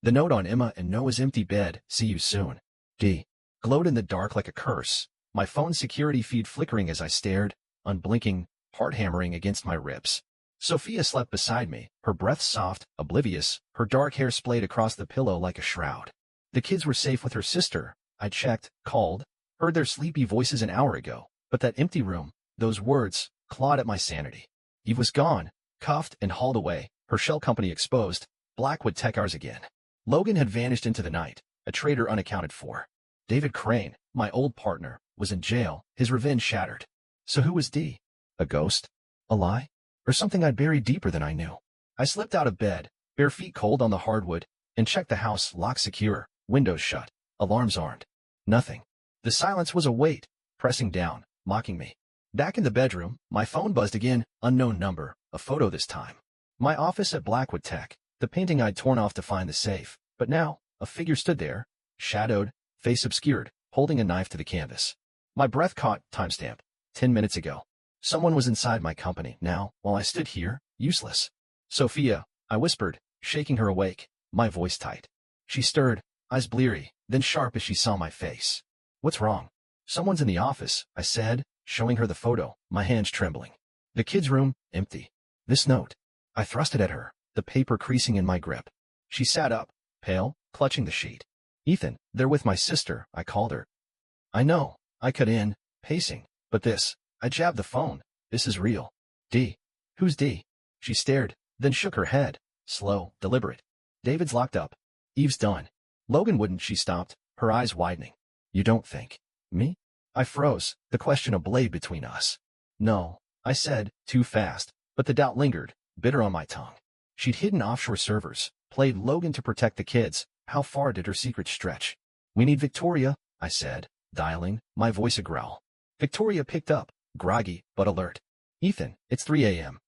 The note on Emma and Noah's empty bed, "See you soon. D." glowed in the dark like a curse, my phone's security feed flickering as I stared, unblinking, heart hammering against my ribs. Sophia slept beside me, her breath soft, oblivious, her dark hair splayed across the pillow like a shroud. The kids were safe with her sister. I checked, called, heard their sleepy voices an hour ago, but that empty room, those words, clawed at my sanity. Eve was gone, cuffed and hauled away, her shell company exposed, Blackwood Tech ours again. Logan had vanished into the night, a traitor unaccounted for. David Crane, my old partner, was in jail, his revenge shattered. So who was D? A ghost? A lie? Or something I'd buried deeper than I knew? I slipped out of bed, bare feet cold on the hardwood, and checked the house, locked secure, windows shut, alarms armed. Nothing. The silence was a weight, pressing down, mocking me. Back in the bedroom, my phone buzzed again, unknown number, a photo this time. My office at Blackwood Tech, the painting I'd torn off to find the safe, but now, a figure stood there, shadowed, face obscured, holding a knife to the canvas. My breath caught, timestamp, 10 minutes ago. Someone was inside my company, now, while I stood here, useless. Sophia, I whispered, shaking her awake, my voice tight. She stirred, eyes bleary, then sharp as she saw my face. What's wrong? Someone's in the office, I said, showing her the photo, my hands trembling. The kids' room, empty. This note. I thrust it at her, the paper creasing in my grip. She sat up, pale, clutching the sheet. Ethan, they're with my sister, I called her. I know, I cut in, pacing, but this, I jabbed the phone, this is real. D. Who's D? She stared, then shook her head, slow, deliberate. David's locked up. Eve's done. Logan wouldn't, she stopped, her eyes widening. You don't think? Me? I froze, the question a blade between us. No, I said, too fast, but the doubt lingered, bitter on my tongue. She'd hidden offshore servers, played Logan to protect the kids. How far did her secret stretch? We need Victoria, I said, dialing, my voice a growl. Victoria picked up, groggy, but alert. Ethan, it's 3 a.m.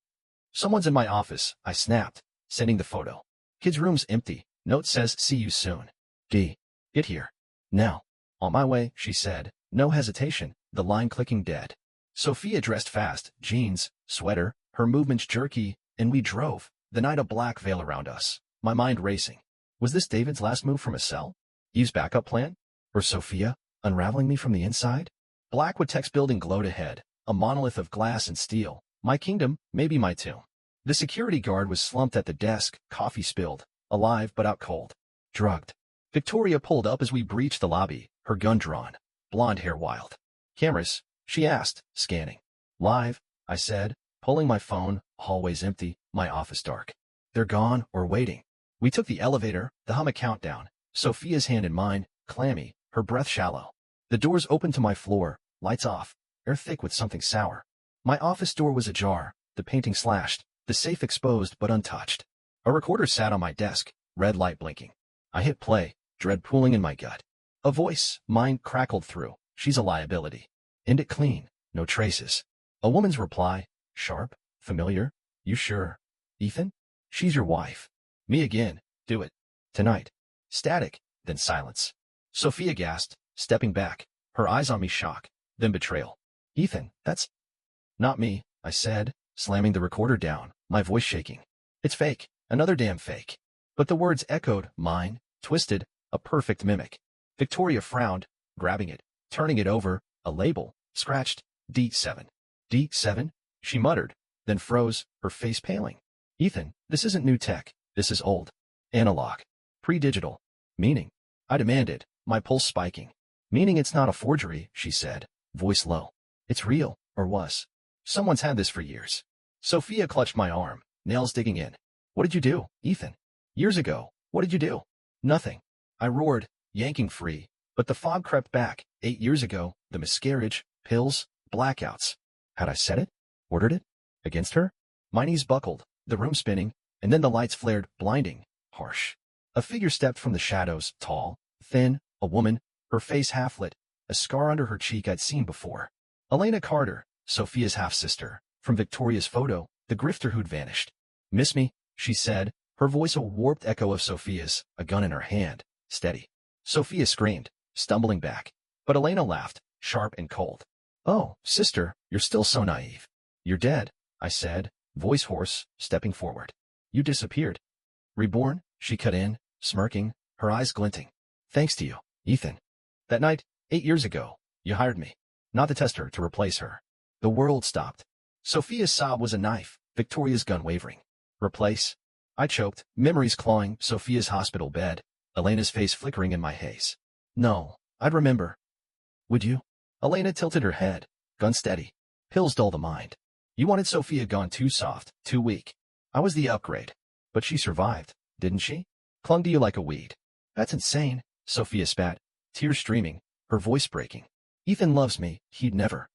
Someone's in my office, I snapped, sending the photo. Kid's room's empty, note says see you soon. D. Get here. Now. On my way, she said, no hesitation, the line clicking dead. Sophia dressed fast, jeans, sweater, her movements jerky, and we drove, the night a black veil around us, my mind racing. Was this David's last move from a cell? Eve's backup plan? Or Sophia, unraveling me from the inside? Blackwood Tech's building glowed ahead, a monolith of glass and steel, my kingdom, maybe my tomb. The security guard was slumped at the desk, coffee spilled, alive but out cold. Drugged. Victoria pulled up as we breached the lobby, her gun drawn, blonde hair wild. Cameras? She asked, scanning. Live, I said, pulling my phone, hallways empty, my office dark. They're gone or waiting. We took the elevator, the hum a countdown, Sophia's hand in mine, clammy, her breath shallow. The doors opened to my floor, lights off, air thick with something sour. My office door was ajar, the painting slashed, the safe exposed but untouched. A recorder sat on my desk, red light blinking. I hit play, dread pooling in my gut. A voice, mine, crackled through. She's a liability. End it clean, no traces. A woman's reply, sharp, familiar. You sure? Ethan? She's your wife. Me again. Do it. Tonight. Static, then silence. Sophia gasped, stepping back, her eyes on me shock, then betrayal. Ethan, that's not me, I said, slamming the recorder down, my voice shaking. It's fake, another damn fake. But the words echoed, mine, twisted, a perfect mimic. Victoria frowned, grabbing it, turning it over, a label, scratched, D7. D7? She muttered, then froze, her face paling. Ethan, this isn't new tech, this is old. Analog. Pre-digital. Meaning? I demanded, my pulse spiking. Meaning it's not a forgery, she said, voice low. It's real, or was. Someone's had this for years. Sophia clutched my arm, nails digging in. What did you do, Ethan? Years ago, what did you do? Nothing. I roared, yanking free, but the fog crept back. 8 years ago, the miscarriage, pills, blackouts. Had I said it? Ordered it? Against her? My knees buckled, the room spinning, and then the lights flared, blinding, harsh. A figure stepped from the shadows, tall, thin, a woman, her face half-lit, a scar under her cheek I'd seen before. Elena Carter, Sophia's half-sister, from Victoria's photo, the grifter who'd vanished. Miss me, she said, her voice a warped echo of Sophia's, a gun in her hand, steady. Sophia screamed, stumbling back, but Elena laughed, sharp and cold. Oh, sister, you're still so naive. You're dead, I said, voice hoarse, stepping forward. You disappeared. Reborn, she cut in, smirking, her eyes glinting. Thanks to you, Ethan. That night, 8 years ago, you hired me. Not to test her, to replace her. The world stopped. Sophia's sob was a knife, Victoria's gun wavering. Replace? I choked, memories clawing Sophia's hospital bed, Elena's face flickering in my haze. No, I'd remember. Would you? Elena tilted her head, gun steady. Pills dull the mind. You wanted Sophia gone too soft, too weak. I was the upgrade. But she survived, didn't she? Clung to you like a weed. That's insane, Sophia spat, tears streaming, her voice breaking. Ethan loves me, he'd never.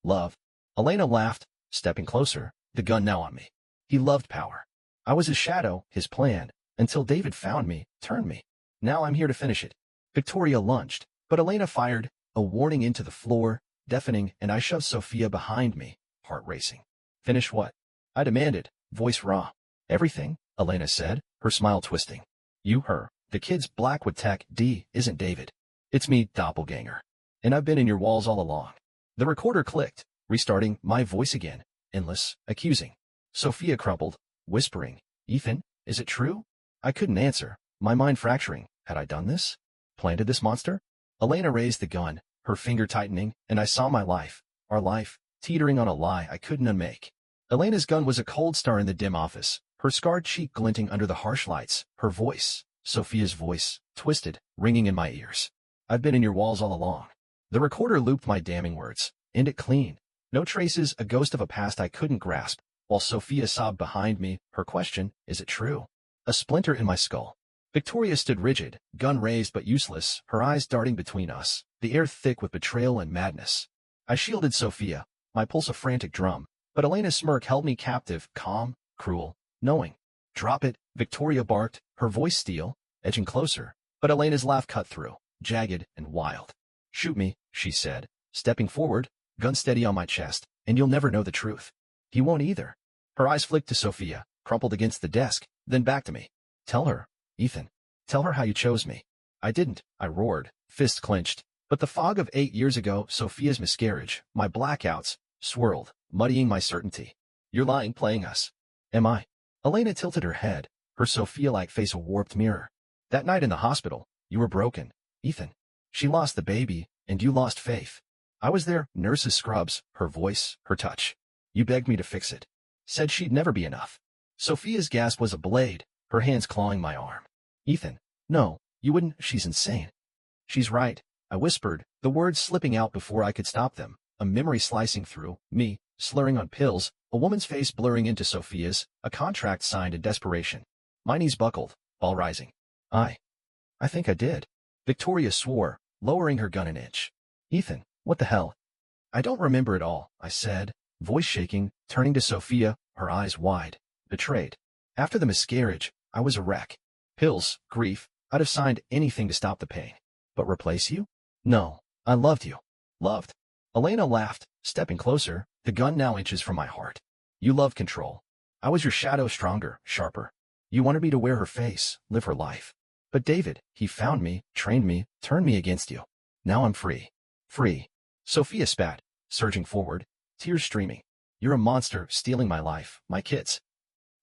Love. Elena laughed, stepping closer, the gun now on me. He loved power. I was his shadow, his plan, until David found me, turned me. Now I'm here to finish it. Victoria lunged, but Elena fired, a warning into the floor, deafening, and I shoved Sophia behind me, heart racing. Finish what? I demanded, voice raw. Everything, Elena said, her smile twisting. You, her, the kid's black with tech, isn't David. It's me, doppelganger. And I've been in your walls all along. The recorder clicked, restarting, my voice again, endless, accusing. Sophia crumpled, whispering, Ethan, is it true? I couldn't answer, my mind fracturing. Had I done this? Planted this monster? Elena raised the gun, her finger tightening, and I saw my life, our life, teetering on a lie I couldn't unmake. Elena's gun was a cold star in the dim office, her scarred cheek glinting under the harsh lights, her voice, Sophia's voice, twisted, ringing in my ears. I've been in your walls all along. The recorder looped my damning words, end it clean. No traces, a ghost of a past I couldn't grasp, while Sophia sobbed behind me, her question, is it true? A splinter in my skull. Victoria stood rigid, gun raised but useless, her eyes darting between us, the air thick with betrayal and madness. I shielded Sophia, my pulse a frantic drum, but Elena's smirk held me captive, calm, cruel, knowing. Drop it, Victoria barked, her voice steel, edging closer, but Elena's laugh cut through, jagged and wild. Shoot me, she said, stepping forward, gun steady on my chest, and you'll never know the truth. He won't either. Her eyes flicked to Sophia, crumpled against the desk, then back to me. Tell her, Ethan. Tell her how you chose me. I didn't, I roared, fist clenched. But the fog of 8 years ago, Sophia's miscarriage, my blackouts, swirled, muddying my certainty. You're lying, playing us. Am I? Elena tilted her head, her Sophia-like face a warped mirror. That night in the hospital, you were broken, Ethan. She lost the baby, and you lost faith. I was there, nurse's scrubs, her voice, her touch. You begged me to fix it. Said she'd never be enough. Sophia's gasp was a blade, her hands clawing my arm. Ethan, no, you wouldn't, she's insane. She's right, I whispered, the words slipping out before I could stop them, a memory slicing through, me, slurring on pills, a woman's face blurring into Sophia's, a contract signed in desperation. My knees buckled, all rising. I think I did. Victoria swore, lowering her gun an inch. Ethan, what the hell? I don't remember it all, I said, voice shaking, turning to Sophia, her eyes wide, betrayed. After the miscarriage, I was a wreck. Pills, grief, I'd have signed anything to stop the pain. But replace you? No, I loved you. Loved. Elena laughed, stepping closer, the gun now inches from my heart. You loved control. I was your shadow, stronger, sharper. You wanted me to wear her face, live her life. But David, he found me, trained me, turned me against you. Now I'm free. Free. Sophia spat, surging forward, tears streaming. You're a monster, stealing my life, my kids.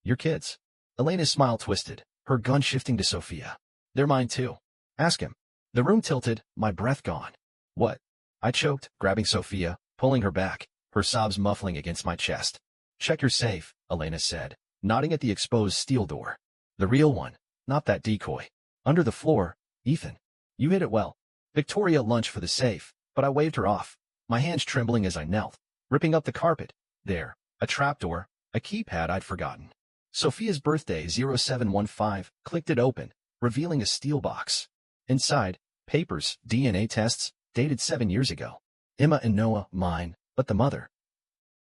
Your kids. Elena's smile twisted, her gun shifting to Sophia. They're mine too. Ask him. The room tilted, my breath gone. What? I choked, grabbing Sophia, pulling her back, her sobs muffling against my chest. Check your safe, Elena said, nodding at the exposed steel door. The real one, not that decoy. Under the floor, Ethan. You hit it well. Victoria lunged for the safe, but I waved her off, my hands trembling as I knelt, ripping up the carpet. There, a trapdoor, a keypad I'd forgotten. Sophia's birthday 0715, clicked it open, revealing a steel box. Inside, papers, DNA tests, dated 7 years ago. Emma and Noah, mine, but the mother.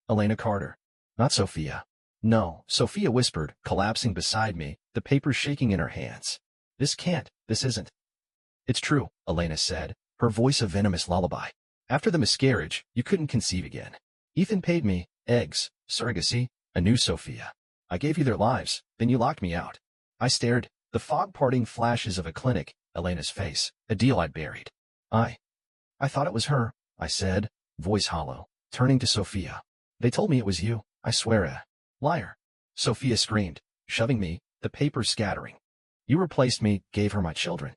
Elena Carter. Not Sophia. No, Sophia whispered, collapsing beside me, the papers shaking in her hands. This isn't. It's true, Elena said, her voice a venomous lullaby. After the miscarriage, you couldn't conceive again. Ethan paid me, eggs, surrogacy, a new Sophia. I gave you their lives, then you locked me out. I stared, the fog parting flashes of a clinic, Elena's face, a deal I'd buried. I thought it was her, I said, voice hollow, turning to Sophia. They told me it was you, I swear. Liar. Sophia screamed, shoving me, the papers scattering. You replaced me, gave her my children.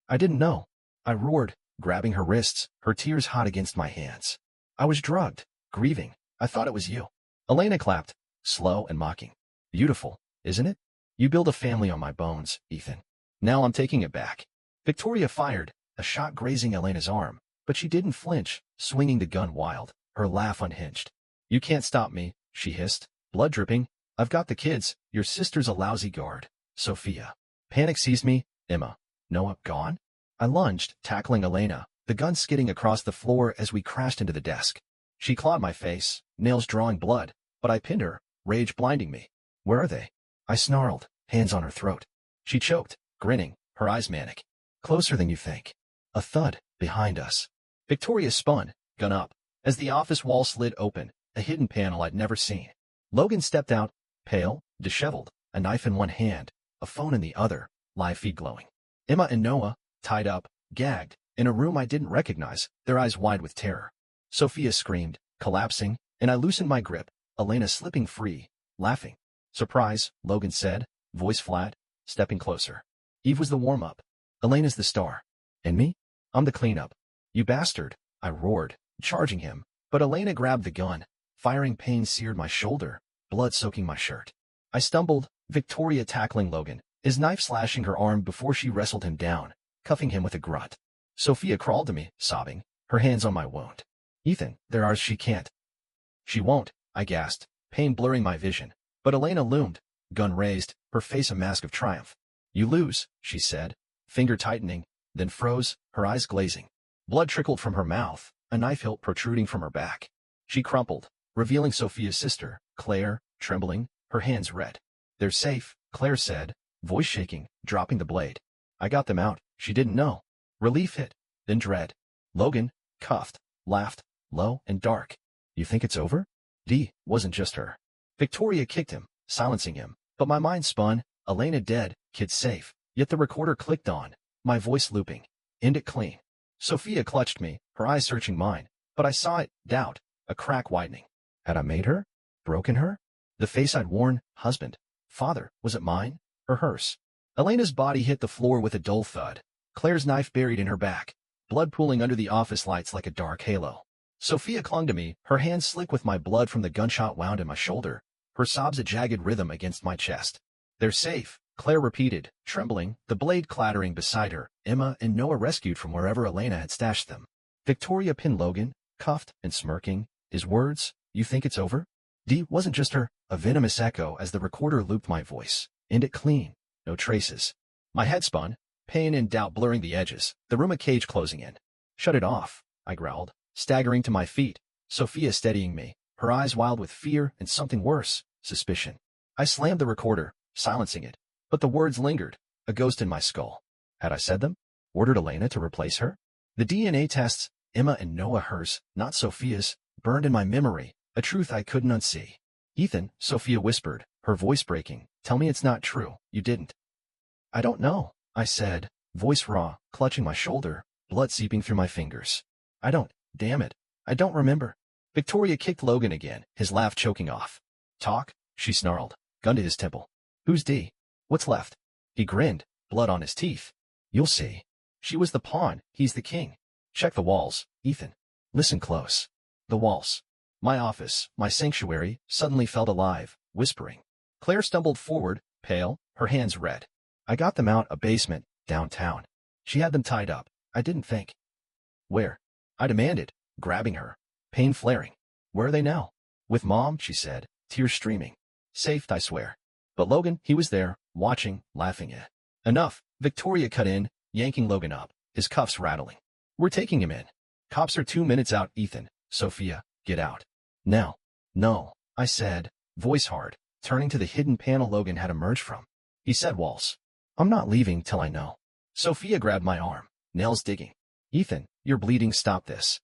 I didn't know. I roared, grabbing her wrists, her tears hot against my hands. I was drugged, grieving. I thought it was you. Elena clapped, slow and mocking. Beautiful, isn't it? You build a family on my bones, Ethan. Now I'm taking it back. Victoria fired, a shot grazing Elena's arm, but she didn't flinch, swinging the gun wild, her laugh unhinged. You can't stop me, she hissed, blood dripping. I've got the kids, your sister's a lousy guard. Sophia. Panic seized me. Emma. Noah gone? I lunged, tackling Elena, the gun skidding across the floor as we crashed into the desk. She clawed my face, nails drawing blood, but I pinned her, rage blinding me. Where are they? I snarled, hands on her throat. She choked, grinning, her eyes manic. Closer than you think. A thud, behind us. Victoria spun, gun up, as the office wall slid open, a hidden panel I'd never seen. Logan stepped out, pale, disheveled, a knife in one hand, a phone in the other, live feed glowing. Emma and Noah, tied up, gagged, in a room I didn't recognize, their eyes wide with terror. Sophia screamed, collapsing, and I loosened my grip, Elena slipping free, laughing. Surprise, Logan said, voice flat, stepping closer. Eve was the warm-up. Elena's the star. And me? I'm the cleanup. You bastard, I roared, charging him, but Elena grabbed the gun. Firing pain seared my shoulder, blood soaking my shirt. I stumbled, Victoria tackling Logan, his knife slashing her arm before she wrestled him down, cuffing him with a grunt. Sophia crawled to me, sobbing, her hands on my wound. Ethan, they're ours, she can't. She won't, I gasped, pain blurring my vision. But Elena loomed, gun raised, her face a mask of triumph. You lose, she said, finger tightening, then froze, her eyes glazing. Blood trickled from her mouth, a knife hilt protruding from her back. She crumpled, revealing Sophia's sister, Claire, trembling, her hands red. They're safe, Claire said, voice shaking, dropping the blade. I got them out, she didn't know. Relief hit, then dread. Logan, cuffed, laughed, low and dark. You think it's over? Dee wasn't just her. Victoria kicked him, silencing him, but my mind spun, Elena dead, kids safe, yet the recorder clicked on, my voice looping. End it clean. Sophia clutched me, her eyes searching mine, but I saw it, doubt, a crack widening. Had I made her? Broken her? The face I'd worn, husband, father, was it mine, or hers? Elena's body hit the floor with a dull thud, Claire's knife buried in her back, blood pooling under the office lights like a dark halo. Sophia clung to me, her hands slick with my blood from the gunshot wound in my shoulder, her sobs a jagged rhythm against my chest. They're safe, Claire repeated, trembling, the blade clattering beside her, Emma and Noah rescued from wherever Elena had stashed them. Victoria pinned Logan, cuffed and smirking, his words, you think it's over? Dee wasn't just her, a venomous echo as the recorder looped my voice. End it clean, no traces. My head spun, pain and doubt blurring the edges, the room a cage closing in. Shut it off, I growled, staggering to my feet, Sophia steadying me, her eyes wild with fear and something worse, suspicion. I slammed the recorder, silencing it, but the words lingered, a ghost in my skull. Had I said them? Ordered Elena to replace her? The DNA tests, Emma and Noah hers, not Sophia's, burned in my memory, a truth I couldn't unsee. Ethan, Sophia whispered, her voice breaking, tell me it's not true, you didn't. I don't know, I said, voice raw, clutching my shoulder, blood seeping through my fingers. I don't, damn it, I don't remember. Victoria kicked Logan again, his laugh choking off. Talk, she snarled, gun to his temple. Who's Dee? What's left? He grinned, blood on his teeth. You'll see. She was the pawn, he's the king. Check the walls, Ethan. Listen close. The walls. My office, my sanctuary, suddenly felt alive, whispering. Claire stumbled forward, pale, her hands red. I got them out a basement, downtown. She had them tied up. I didn't think. Where? I demanded, grabbing her, pain flaring. Where are they now? With Mom, she said, tears streaming. Safe, I swear. But Logan, he was there, watching, laughing at. Enough, Victoria cut in, yanking Logan up, his cuffs rattling. We're taking him in. Cops are 2 minutes out, Ethan. Sophia, get out. Now. No, I said, voice hard, turning to the hidden panel Logan had emerged from. He said walls. I'm not leaving till I know. Sophia grabbed my arm, nails digging. Ethan, you're bleeding, stop this.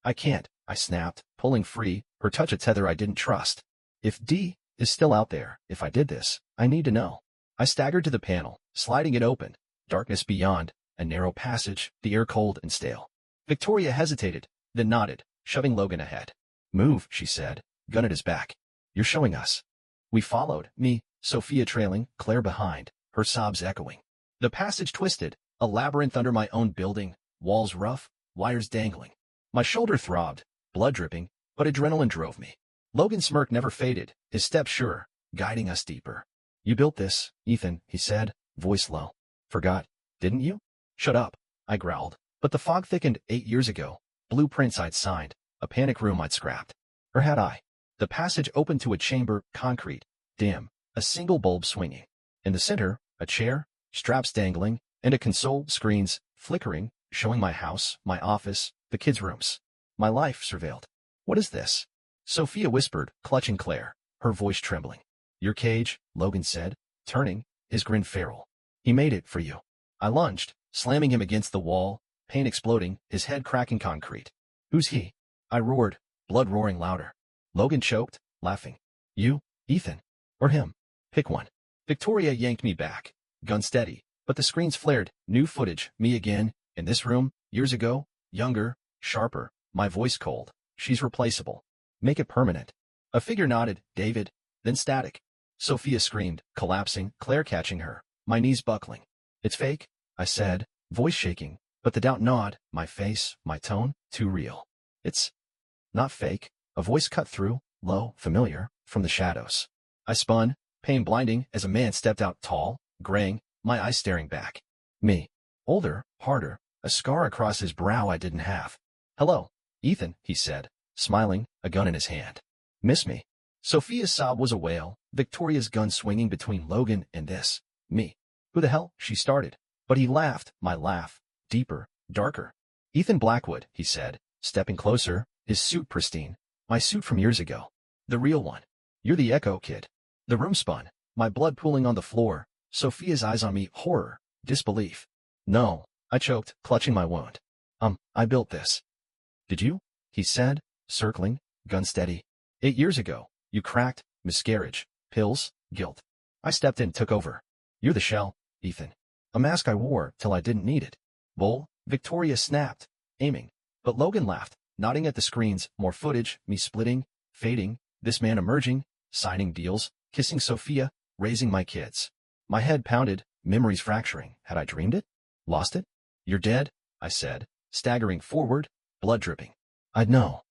I can't, I snapped, pulling free, her touch a tether I didn't trust. If Dee is still out there, if I did this, I need to know. I staggered to the panel, sliding it open. Darkness beyond, a narrow passage, the air cold and stale. Victoria hesitated, then nodded, shoving Logan ahead. Move, she said, gun at his back. You're showing us. We followed, me, Sophia trailing, Claire behind, her sobs echoing. The passage twisted, a labyrinth under my own building, walls rough, wires dangling. My shoulder throbbed, blood dripping, but adrenaline drove me. Logan's smirk never faded, his step sure, guiding us deeper. You built this, Ethan, he said, voice low. Forgot, didn't you? Shut up, I growled. But the fog thickened 8 years ago. Blueprints I'd signed, a panic room I'd scrapped. Or had I? The passage opened to a chamber, concrete, dim, a single bulb swinging. In the center, a chair, straps dangling, and a console, screens, flickering, showing my house, my office, the kids' rooms. My life surveilled. What is this? Sophia whispered, clutching Claire, her voice trembling. Your cage, Logan said, turning, his grin feral. He made it for you. I lunged, slamming him against the wall, pain exploding, his head cracking concrete. Who's he? I roared, blood roaring louder. Logan choked, laughing. You, Ethan. Or him. Pick one. Victoria yanked me back, gun steady, but the screens flared, new footage, me again, in this room, years ago, younger, sharper, my voice cold. She's replaceable. Make it permanent. A figure nodded, David, then static. Sophia screamed, collapsing, Claire catching her, my knees buckling. It's fake, I said, voice shaking, but the doubt gnawed, my face, my tone, too real. It's not fake. A voice cut through, low, familiar, from the shadows. I spun, pain blinding, as a man stepped out tall, graying, my eyes staring back. Me. Older, harder, a scar across his brow I didn't have. Hello, Ethan, he said, smiling, a gun in his hand. Miss me? Sophia's sob was a wail, Victoria's gun swinging between Logan and this, me. Who the hell? She started. But he laughed, my laugh, deeper, darker. Ethan Blackwood, he said, stepping closer, his suit pristine. My suit from years ago. The real one. You're the Echo kid. The room spun, my blood pooling on the floor, Sophia's eyes on me, horror, disbelief. No, I choked, clutching my wound. I built this. Did you? He said, circling, gun steady. 8 years ago, you cracked, miscarriage, pills, guilt. I stepped in, took over. You're the shell, Ethan. A mask I wore till I didn't need it. Bull, Victoria snapped, aiming. But Logan laughed, nodding at the screens, more footage, me splitting, fading, this man emerging, signing deals, kissing Sophia, raising my kids. My head pounded, memories fracturing. Had I dreamed it? Lost it? You're dead, I said, staggering forward, blood dripping. I'd know.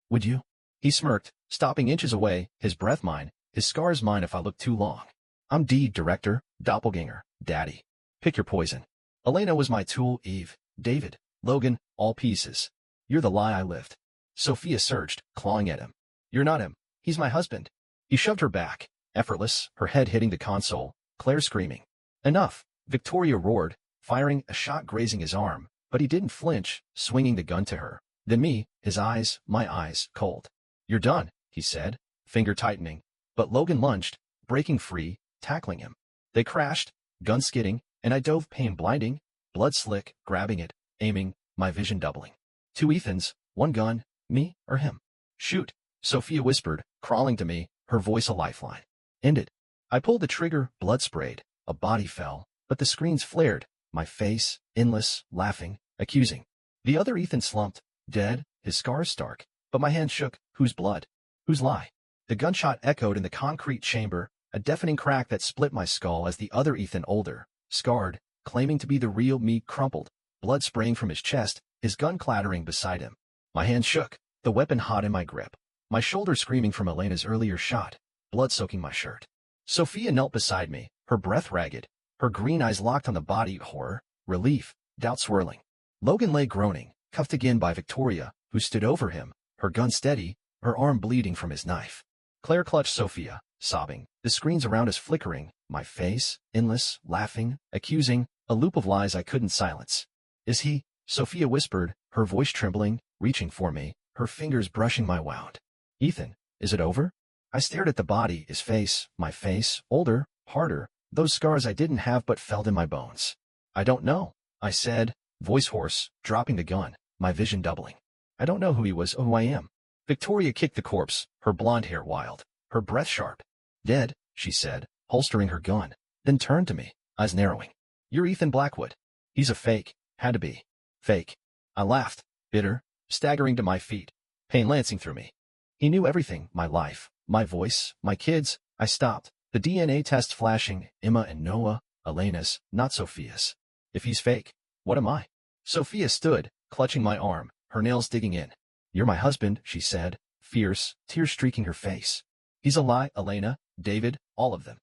Would you? He smirked, stopping inches away, his breath mine, his scars mine if I look too long. I'm D, director, doppelganger, daddy. Pick your poison. Elena was my tool, Eve, David, Logan, all pieces. You're the lie I lived. Sophia surged, clawing at him. You're not him. He's my husband. He shoved her back, effortless, her head hitting the console, Claire screaming. Enough, Victoria roared, firing a shot grazing his arm, but he didn't flinch, swinging the gun to her. Then me, his eyes, my eyes, cold. You're done, he said, finger tightening, but Logan lunged, breaking free, tackling him. They crashed, gun skidding, and I dove, pain blinding, blood slick, grabbing it, aiming, my vision doubling. 2 Ethans, 1 gun, me or him. Shoot, Sophia whispered, crawling to me, her voice a lifeline. End it. I pulled the trigger, blood sprayed, a body fell, but the screens flared, my face, endless, laughing, accusing. The other Ethan slumped, dead, his scars stark, but my hand shook, whose blood? Whose lie? The gunshot echoed in the concrete chamber, a deafening crack that split my skull as the other Ethan, older, scarred, claiming to be the real me, crumpled, blood spraying from his chest, his gun clattering beside him. My hand shook, the weapon hot in my grip, my shoulder screaming from Elena's earlier shot, blood soaking my shirt. Sophia knelt beside me, her breath ragged, her green eyes locked on the body, horror, relief, doubt swirling. Logan lay groaning, cuffed again by Victoria, who stood over him, her gun steady, her arm bleeding from his knife. Claire clutched Sophia, sobbing, the screens around us flickering, my face, endless, laughing, accusing, a loop of lies I couldn't silence. Is he? Sophia whispered, her voice trembling, reaching for me, her fingers brushing my wound. Ethan, is it over? I stared at the body, his face, my face, older, harder, those scars I didn't have but felt in my bones. I don't know, I said, voice hoarse, dropping the gun, my vision doubling. I don't know who he was or who I am. Victoria kicked the corpse, her blonde hair wild, her breath sharp. Dead, she said, holstering her gun, then turned to me, eyes narrowing. You're Ethan Blackwood. He's a fake, had to be. Fake. I laughed, bitter, staggering to my feet, pain lancing through me. He knew everything, my life, my voice, my kids. I stopped, the DNA test flashing, Emma and Noah, Elena's, not Sophia's. If he's fake, what am I? Sophia stood, clutching my arm, her nails digging in. You're my husband, she said, fierce, tears streaking her face. He's a lie, Elena, David, all of them.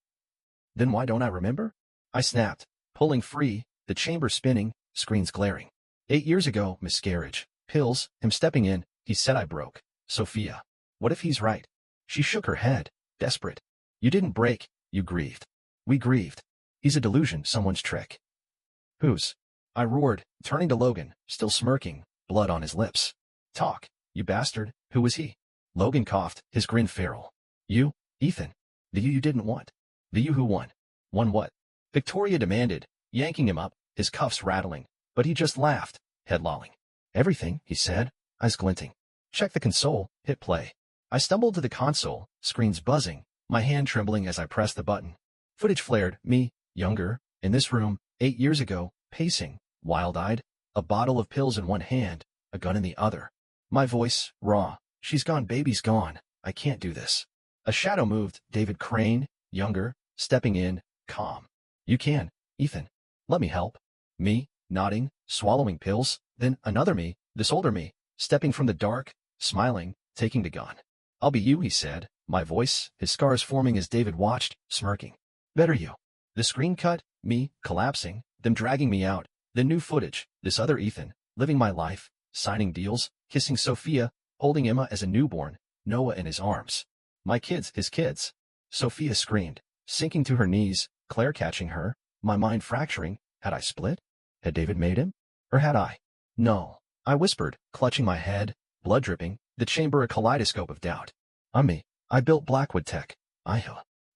Then why don't I remember? I snapped, pulling free, the chamber spinning, screens glaring. 8 years ago, miscarriage, pills, him stepping in, he said I broke. Sophia. What if he's right? She shook her head, desperate. You didn't break, you grieved. We grieved. He's a delusion, someone's trick. Whose? I roared, turning to Logan, still smirking, blood on his lips. Talk, you bastard, who was he? Logan coughed, his grin feral. You, Ethan. The you didn't want. The you who won. Won what? Victoria demanded, yanking him up, his cuffs rattling, but he just laughed, head lolling. Everything, he said, eyes glinting. Check the console, hit play. I stumbled to the console, screens buzzing, my hand trembling as I pressed the button. Footage flared, me, younger, in this room, 8 years ago, pacing, wild-eyed, a bottle of pills in one hand, a gun in the other. My voice, raw. She's gone, baby's gone. I can't do this. A shadow moved, David Crane, younger, stepping in, calm. You can, Ethan. Let me help. Me, nodding, swallowing pills, then another me, this older me, stepping from the dark, smiling, taking the gun. I'll be you, he said, my voice, his scars forming as David watched, smirking. Better you. The screen cut, me, collapsing, them dragging me out, then new footage, this other Ethan, living my life, signing deals, kissing Sophia, holding Emma as a newborn, Noah in his arms. My kids, his kids. Sophia screamed, sinking to her knees, Claire catching her, my mind fracturing. Had I split? Had David made him? Or had I? No. I whispered, clutching my head, blood dripping, the chamber a kaleidoscope of doubt. I'm me. I built Blackwood Tech.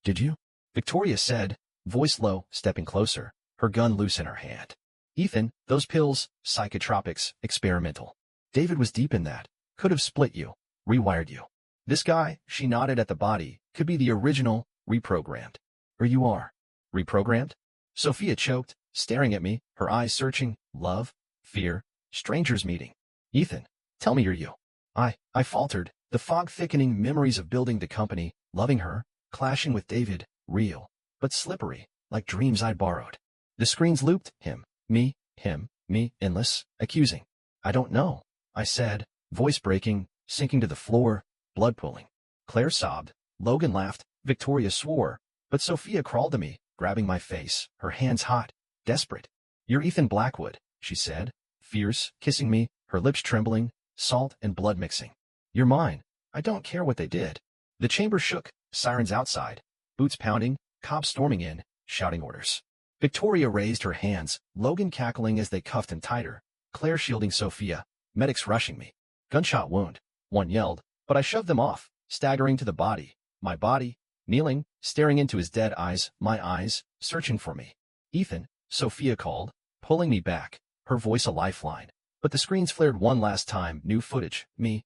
Did you? Victoria said, voice low, stepping closer, her gun loose in her hand. Ethan, those pills, psychotropics, experimental. David was deep in that. Could have split you, rewired you. This guy, she nodded at the body, could be the original, reprogrammed. Or you are. Reprogrammed? Sophia choked, staring at me, her eyes searching, love, fear, strangers meeting. Ethan, tell me you're you. I faltered, the fog thickening, memories of building the company, loving her, clashing with David, real, but slippery, like dreams I'd borrowed. The screens looped, him, me, endless, accusing. I don't know, I said, voice breaking, sinking to the floor, blood pooling. Claire sobbed, Logan laughed, Victoria swore, but Sophia crawled to me, grabbing my face, her hands hot, desperate. You're Ethan Blackwood, she said, fierce, kissing me, her lips trembling, salt and blood mixing. You're mine. I don't care what they did. The chamber shook, sirens outside, boots pounding, cops storming in, shouting orders. Victoria raised her hands, Logan cackling as they cuffed him tighter, Claire shielding Sophia, medics rushing me. Gunshot wound, one yelled, but I shoved them off, staggering to the body, my body, kneeling, staring into his dead eyes, my eyes, searching for me. Ethan, Sophia called, pulling me back, her voice a lifeline. But the screens flared one last time, new footage, me,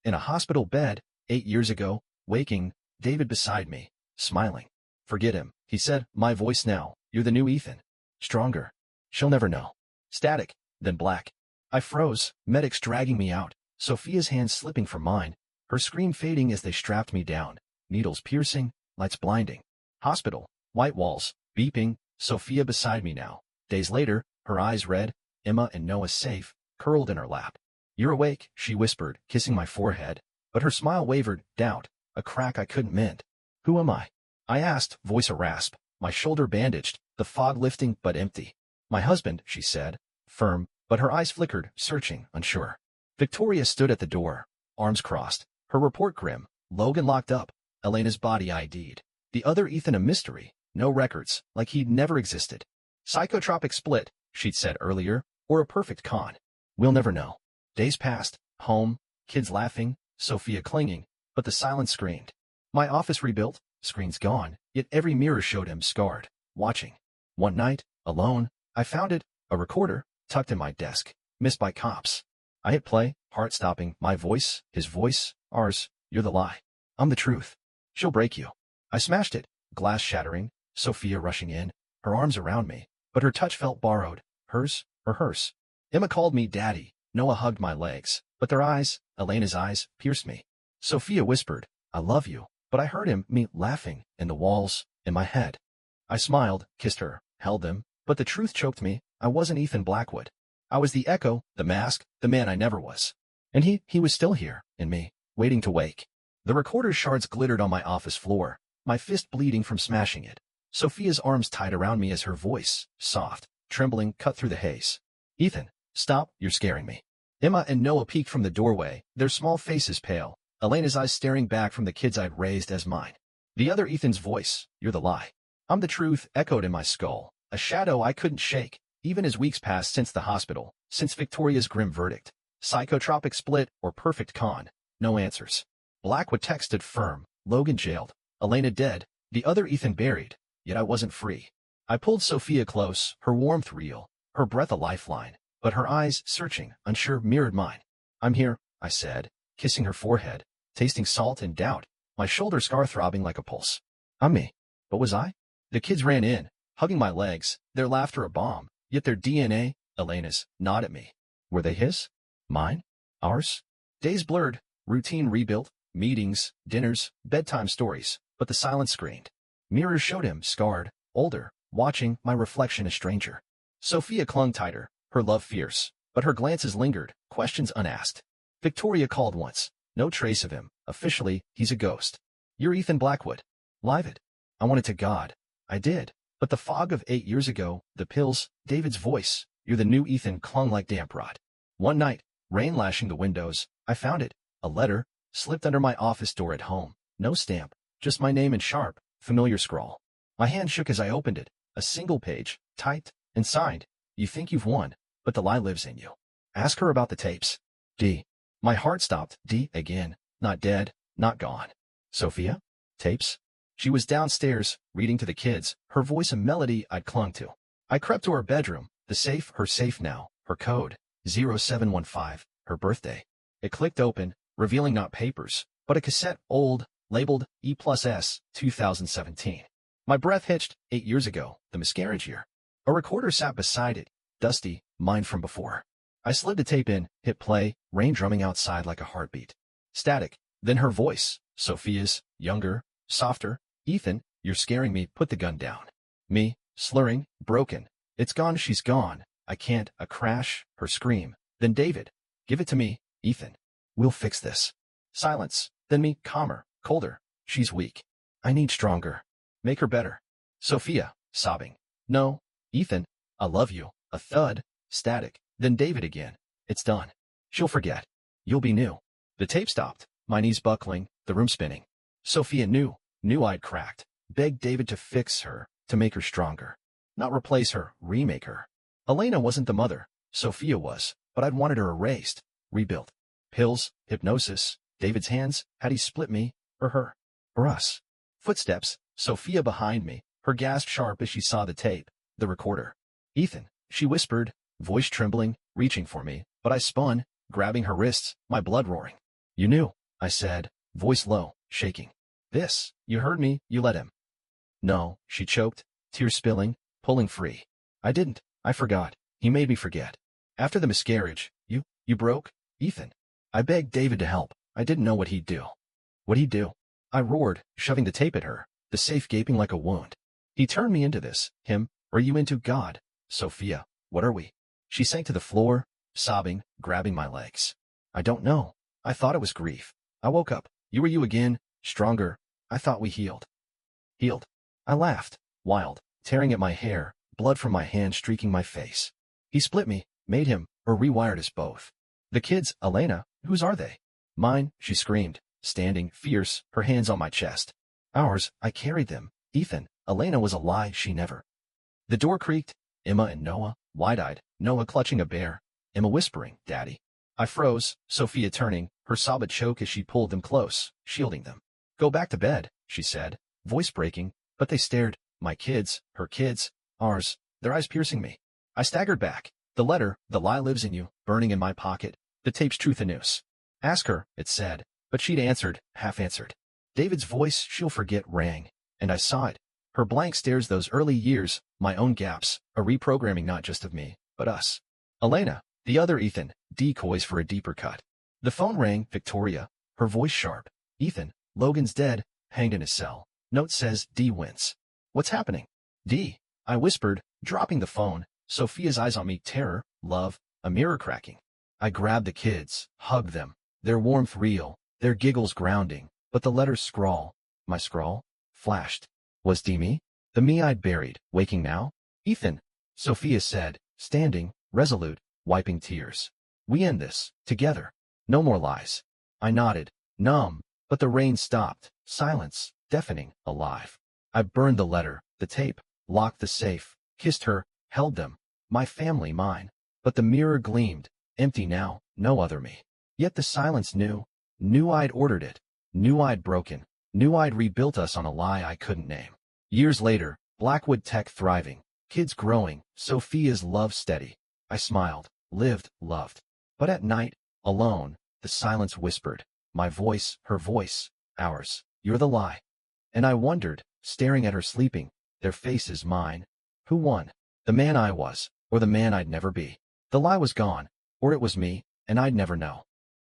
in a hospital bed, 8 years ago, waking, David beside me, smiling. Forget him, he said, my voice now, you're the new Ethan. Stronger. She'll never know. Static, then black. I froze, medics dragging me out, Sophia's hands slipping from mine, her scream fading as they strapped me down, needles piercing, lights blinding. Hospital, white walls, beeping, Sophia beside me now. Days later, her eyes red, Emma and Noah safe, curled in her lap. You're awake, she whispered, kissing my forehead, but her smile wavered, doubt, a crack I couldn't mend. Who am I? I asked, voice a rasp, my shoulder bandaged, the fog lifting but empty. My husband, she said, firm, but her eyes flickered, searching, unsure. Victoria stood at the door, arms crossed, her report grim, Logan locked up, Elena's body ID'd. The other Ethan a mystery, no records, like he'd never existed. Psychotropic split, she'd said earlier, or a perfect con. We'll never know. Days passed, home, kids laughing, Sophia clinging, but the silence screamed. My office rebuilt, screens gone, yet every mirror showed him scarred, watching. One night, alone, I found it, a recorder, tucked in my desk, missed by cops. I hit play, heart stopping, my voice, his voice, ours, you're the lie. I'm the truth. She'll break you. I smashed it, glass shattering, Sophia rushing in, her arms around me, but her touch felt borrowed, hers, or hers. Emma called me daddy, Noah hugged my legs, but their eyes, Elena's eyes, pierced me. Sophia whispered, I love you, but I heard him, me, laughing, in the walls, in my head. I smiled, kissed her, held them, but the truth choked me. I wasn't Ethan Blackwood. I was the echo, the mask, the man I never was. And he was still here, in me, waiting to wake. The recorder's shards glittered on my office floor, my fist bleeding from smashing it. Sophia's arms tied around me as her voice, soft, trembling, cut through the haze. Ethan, stop, you're scaring me. Emma and Noah peeked from the doorway, their small faces pale, Elena's eyes staring back from the kids I'd raised as mine. The other Ethan's voice, you're the lie. I'm the truth, echoed in my skull, a shadow I couldn't shake, even as weeks passed since the hospital, since Victoria's grim verdict. Psychotropic split or perfect con. No answers. Blackwood texted firm, Logan jailed, Elena dead, the other Ethan buried, yet I wasn't free. I pulled Sophia close, her warmth real, her breath a lifeline, but her eyes, searching, unsure, mirrored mine. I'm here, I said, kissing her forehead, tasting salt and doubt, my shoulder scar throbbing like a pulse. I'm me. But was I? The kids ran in, hugging my legs, their laughter a bomb, yet their DNA, Elena's, gnawed at me. Were they his? Mine? Ours? Days blurred, routine rebuilt, meetings, dinners, bedtime stories, but the silence screened. Mirrors showed him, scarred, older, watching my reflection a stranger. Sophia clung tighter, her love fierce, but her glances lingered, questions unasked. Victoria called once. No trace of him. Officially, he's a ghost. You're Ethan Blackwood. Livid. I wanted to God. I did. But the fog of 8 years ago, the pills, David's voice, you're the new Ethan clung like damp rot. One night, rain lashing the windows, I found it. A letter, slipped under my office door at home. No stamp, just my name in sharp, familiar scrawl. My hand shook as I opened it. A single page, typed, and signed. You think you've won, but the lie lives in you. Ask her about the tapes. D. My heart stopped. D. Again. Not dead, not gone. Sophia? Tapes? She was downstairs, reading to the kids, her voice a melody I'd clung to. I crept to her bedroom, the safe, her safe now, her code, 0715, her birthday. It clicked open, revealing not papers, but a cassette, old, labeled E+S, 2017. My breath hitched. 8 years ago, the miscarriage year. A recorder sat beside it, dusty, mine from before. I slid the tape in, hit play, rain drumming outside like a heartbeat. Static, then her voice, Sophia's, younger, softer. Ethan, you're scaring me, put the gun down. Me, slurring, broken. It's gone, she's gone. I can't, a crash, her scream. Then David, give it to me, Ethan. We'll fix this. Silence, then me, calmer, colder. She's weak. I need stronger. Make her better. Sophia, sobbing. No, Ethan, I love you. A thud, static, then David again. It's done. She'll forget. You'll be new. The tape stopped, my knees buckling, the room spinning. Sophia knew I'd cracked, begged David to fix her, to make her stronger. Not replace her, remake her. Elena wasn't the mother, Sophia was, but I'd wanted her erased, rebuilt. Pills, hypnosis, David's hands, had he split me, or her, or us? Footsteps, Sophia behind me, her gasp sharp as she saw the tape, the recorder. Ethan, she whispered, voice trembling, reaching for me, but I spun, grabbing her wrists, my blood roaring. You knew, I said, voice low, shaking. This, you heard me, you let him. No, she choked, tears spilling, pulling free. I didn't, I forgot, he made me forget. After the miscarriage, you broke, Ethan. I begged David to help, I didn't know what he'd do. What'd he do? I roared, shoving the tape at her, the safe gaping like a wound. He turned me into this, him, or you into God. Sophia, what are we? She sank to the floor, sobbing, grabbing my legs. I don't know. I thought it was grief. I woke up. You were you again, stronger. I thought we healed. Healed. I laughed, wild, tearing at my hair, blood from my hand streaking my face. He split me, made him, or rewired us both. The kids, Elena, whose are they? Mine, she screamed, standing, fierce, her hands on my chest. Ours, I carried them. Ethan, Elena was a lie, she never. The door creaked. Emma and Noah, wide-eyed, Noah clutching a bear, Emma whispering, Daddy. I froze, Sophia turning, her sob a choke as she pulled them close, shielding them. Go back to bed, she said, voice breaking, but they stared, my kids, her kids, ours, their eyes piercing me. I staggered back, the letter, the lie lives in you, burning in my pocket, the tape's truth a noose. Ask her, it said, but she'd answered, half-answered. David's voice, she'll forget, rang, and I saw it. Her blank stares, those early years, my own gaps, a reprogramming not just of me, but us. Elena, the other Ethan, decoys for a deeper cut. The phone rang, Victoria, her voice sharp. Ethan, Logan's dead, hanged in his cell. Note says, D wins. What's happening? D. I whispered, Dropping the phone, Sophia's eyes on me, terror, love, a mirror cracking. I grabbed the kids, hugged them, their warmth real, their giggles grounding, but the letters scrawl, my scrawl, flashed. Was D me? The me I'd buried, waking now? Ethan, Sophia said, standing, resolute, wiping tears. We end this, together. No more lies. I nodded, numb, but the rain stopped, silence, deafening, alive. I burned the letter, the tape, locked the safe, kissed her, held them, my family mine. But the mirror gleamed, empty now, no other me. Yet the silence knew I'd ordered it, knew I'd broken, knew I'd rebuilt us on a lie I couldn't name. Years later, Blackwood Tech thriving, kids growing, Sophia's love steady. I smiled, lived, loved. But at night, alone, the silence whispered, my voice, her voice, ours, you're the lie. And I wondered, staring at her sleeping, their faces mine. Who won? The man I was, or the man I'd never be? The lie was gone, or it was me, and I'd never know.